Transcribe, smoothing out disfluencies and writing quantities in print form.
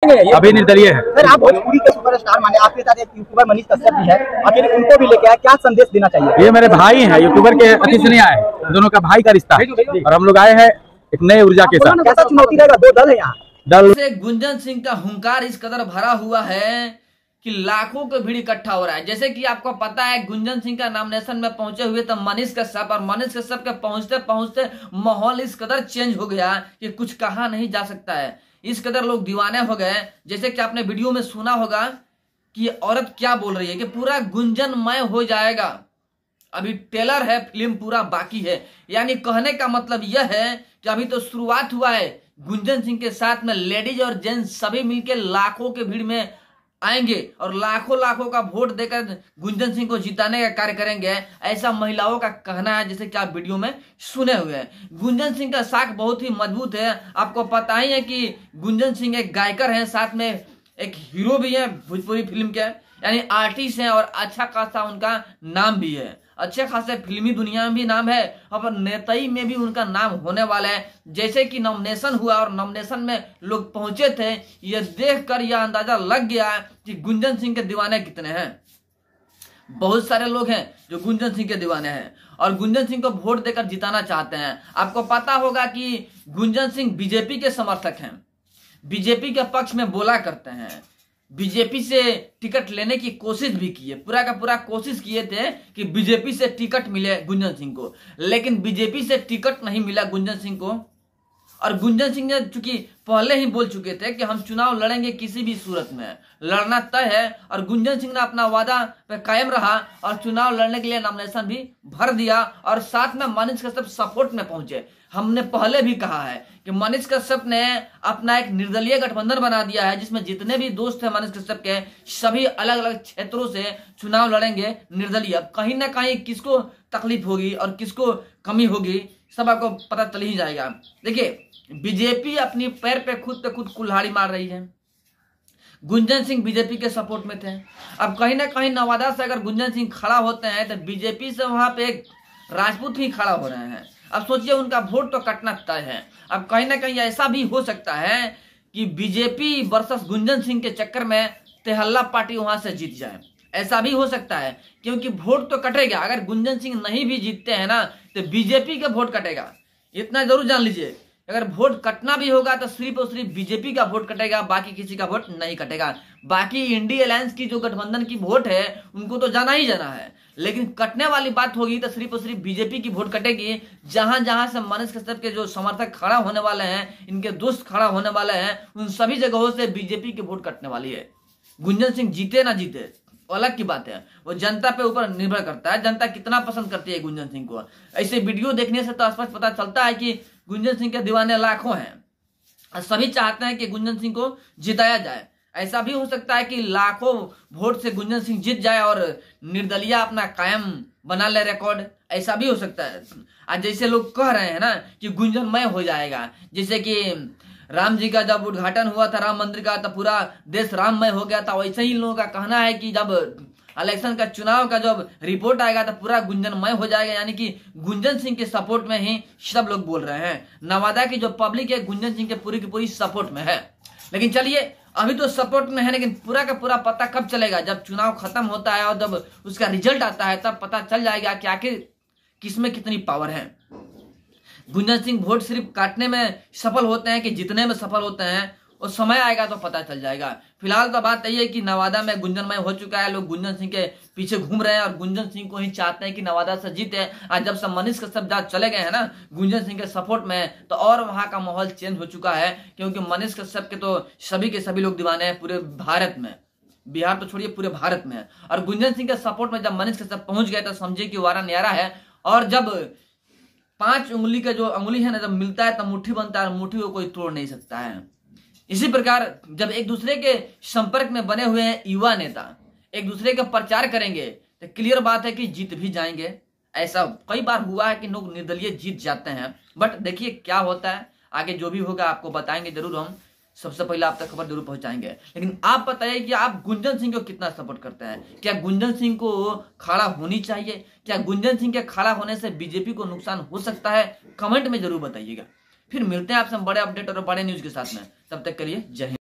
अभी निर्दलीय है। सर, आप भोजपुरी के सुपरस्टार माने, आपके साथ एक यूट्यूबर मनीष कश्यप भी है, आखिर उनको भी लेके आए, क्या संदेश देना चाहिए? ये मेरे भाई हैं, यूट्यूबर के अति से नहीं आए, दोनों का भाई का रिश्ता है और हम लोग आए हैं एक नए ऊर्जा के साथ। कैसा चुनौती रहेगा? दो दल है यहाँ। दल से गुंजन सिंह का हुंकार इस कदर भरा हुआ है कि लाखों का भीड़ इकट्ठा हो रहा है। जैसे कि आपको पता है गुंजन सिंह का नॉमिनेशन में पहुंचे हुए तो मनीष कश्यप, और मनीष कश्यप के पहुंचते पहुंचते माहौल इस कदर चेंज हो गया कि कुछ कहा नहीं जा सकता है। इस कदर लोग दीवाने हो गए। जैसे कि आपने वीडियो में सुना होगा कि औरत क्या बोल रही है कि पूरा गुंजनमय हो जाएगा, अभी ट्रेलर है, फिल्म पूरा बाकी है। यानी कहने का मतलब यह है कि अभी तो शुरुआत हुआ है। गुंजन सिंह के साथ में लेडीज और जेंट्स सभी मिलकर लाखों के भीड़ में आएंगे और लाखों लाखों का वोट देकर गुंजन सिंह को जिताने का कार्य करेंगे, ऐसा महिलाओं का कहना है। जैसे कि आप वीडियो में सुने हुए हैं, गुंजन सिंह का साख बहुत ही मजबूत है। आपको पता ही है कि गुंजन सिंह एक गायकर हैं, साथ में एक हीरो भी है भोजपुरी फिल्म के, यानी आर्टिस्ट हैं और अच्छा खासा उनका नाम भी है। अच्छे खासे फिल्मी दुनिया में भी नाम है और नेताई में भी उनका नाम होने वाला है। जैसे कि नॉमिनेशन हुआ और नॉमिनेशन में लोग पहुंचे थे, ये देखकर यह अंदाजा लग गया कि गुंजन सिंह के दीवाने कितने हैं। बहुत सारे लोग हैं जो गुंजन सिंह के दीवाने हैं और गुंजन सिंह को वोट देकर जिताना चाहते हैं। आपको पता होगा कि गुंजन सिंह बीजेपी के समर्थक हैं, बीजेपी के पक्ष में बोला करते हैं, बीजेपी से टिकट लेने की कोशिश भी की है, पूरा का पूरा कोशिश किए थे कि बीजेपी से टिकट मिले गुंजन सिंह को, लेकिन बीजेपी से टिकट नहीं मिला गुंजन सिंह को। और गुंजन सिंह ने चूंकि पहले ही बोल चुके थे कि हम चुनाव लड़ेंगे, किसी भी सूरत में लड़ना तय है, और गुंजन सिंह ने अपना वादा पे कायम रहा और चुनाव लड़ने के लिए नॉमिनेशन भी भर दिया और साथ में मनीष कश्यप सपोर्ट में पहुंचे। हमने पहले भी कहा है कि मनीष कश्यप ने अपना एक निर्दलीय गठबंधन बना दिया है, जिसमें जितने भी दोस्त हैं मनीष कश्यप के सभी अलग अलग क्षेत्रों से चुनाव लड़ेंगे निर्दलीय। कहीं ना कहीं किसको तकलीफ होगी और किसको कमी होगी सब आपको पता चल ही जाएगा। देखिए, बीजेपी अपनी पैर पे खुद कुल्हाड़ी मार रही है। गुंजन सिंह बीजेपी के सपोर्ट में थे, अब कहीं ना कहीं नवादा से अगर गुंजन सिंह खड़ा होते हैं तो बीजेपी से वहां पे एक राजपूत ही खड़ा हो रहे हैं। अब सोचिए, उनका वोट तो कटना तय है। अब कहीं ना कहीं ऐसा भी हो सकता है कि बीजेपी वर्सेस गुंजन सिंह के चक्कर में तेहल्ला पार्टी वहां से जीत जाए, ऐसा भी हो सकता है, क्योंकि वोट तो कटेगा। अगर गुंजन सिंह नहीं भी जीतते हैं ना तो बीजेपी का वोट कटेगा, इतना जरूर जान लीजिए। अगर वोट कटना भी होगा तो सिर्फ और सिर्फ बीजेपी का वोट कटेगा, बाकी किसी का वोट नहीं कटेगा। बाकी इंडी अलायंस की जो गठबंधन की वोट है उनको तो जाना ही जाना है, लेकिन कटने वाली बात होगी तो सिर्फ और सिर्फ बीजेपी की वोट कटेगी। जहां जहां से मनीष कश्यप के जो समर्थक खड़ा होने वाले हैं, इनके दोस्त खड़ा होने वाले हैं, उन सभी जगहों से बीजेपी की वोट कटने वाली है। गुंजन सिंह जीते ना जीते अलग की बात है, वो जनता पे ऊपर निर्भर करता है, जनता कितना पसंद करती है गुंजन सिंह को। ऐसे वीडियो देखने से तो स्पष्ट पता चलता है कि गुंजन सिंह के दीवाने लाखों हैं, सभी चाहते हैं कि गुंजन सिंह को जिताया जाए। ऐसा भी हो सकता है कि लाखों वोट से गुंजन सिंह जीत जाए और निर्दलीय अपना कायम बना ले रिकॉर्ड, ऐसा भी हो सकता है। आज जैसे लोग कह रहे हैं ना कि गुंजनमय हो जाएगा, जैसे कि राम जी का जब उद्घाटन हुआ था राम मंदिर का तो पूरा देश राममय हो गया था, वैसे ही लोगों का कहना है कि जब इलेक्शन का चुनाव का जब रिपोर्ट आएगा तो पूरा गुंजनमय हो जाएगा। यानी कि गुंजन सिंह के सपोर्ट में ही सब लोग बोल रहे हैं। नवादा की जो पब्लिक है गुंजन सिंह के पूरी की पूरी सपोर्ट में है। लेकिन चलिए, अभी तो सपोर्ट में है, लेकिन पूरा का पूरा पता कब चलेगा? जब चुनाव खत्म होता है और जब उसका रिजल्ट आता है तब पता चल जाएगा कि आखिर किसमें कितनी पावर है। गुंजन सिंह वोट सिर्फ काटने में सफल होते हैं कि जीतने में सफल होते हैं, और समय आएगा तो पता चल जाएगा। फिलहाल तो बात यही है कि नवादा में गुंजनमय हो चुका है, लोग गुंजन सिंह के पीछे घूम रहे हैं और गुंजन सिंह को ही चाहते हैं कि नवादा से जीते। आज जब से मनीष कश्यप चले गए हैं ना गुंजन सिंह के सपोर्ट में, तो और वहां का माहौल चेंज हो चुका है, क्योंकि मनीष कश्यप के तो सभी के सभी लोग दीवाने हैं पूरे भारत में, बिहार तो छोड़िए पूरे भारत में। और गुंजन सिंह के सपोर्ट में जब मनीष कश्यप पहुंच गए तो समझिए कि वारा न्यारा है। और जब 5 उंगली का जो अंगुली है ना जब मिलता है तब मुट्ठी बनता है, मुट्ठी को कोई तोड़ नहीं सकता है। इसी प्रकार जब एक दूसरे के संपर्क में बने हुए हैं युवा नेता एक दूसरे का प्रचार करेंगे तो क्लियर बात है कि जीत भी जाएंगे। ऐसा कई बार हुआ है कि लोग निर्दलीय जीत जाते हैं, बट देखिए क्या होता है आगे, जो भी होगा आपको बताएंगे जरूर। हम सबसे पहले आप तक खबर जरूर पहुंचाएंगे। लेकिन आप बताइए कि आप गुंजन सिंह को कितना सपोर्ट करते हैं? क्या गुंजन सिंह को खड़ा होनी चाहिए? क्या गुंजन सिंह के खड़ा होने से बीजेपी को नुकसान हो सकता है? कमेंट में जरूर बताइएगा। फिर मिलते हैं आपसे बड़े अपडेट और बड़े न्यूज के साथ में, तब तक के लिए जय हिंद।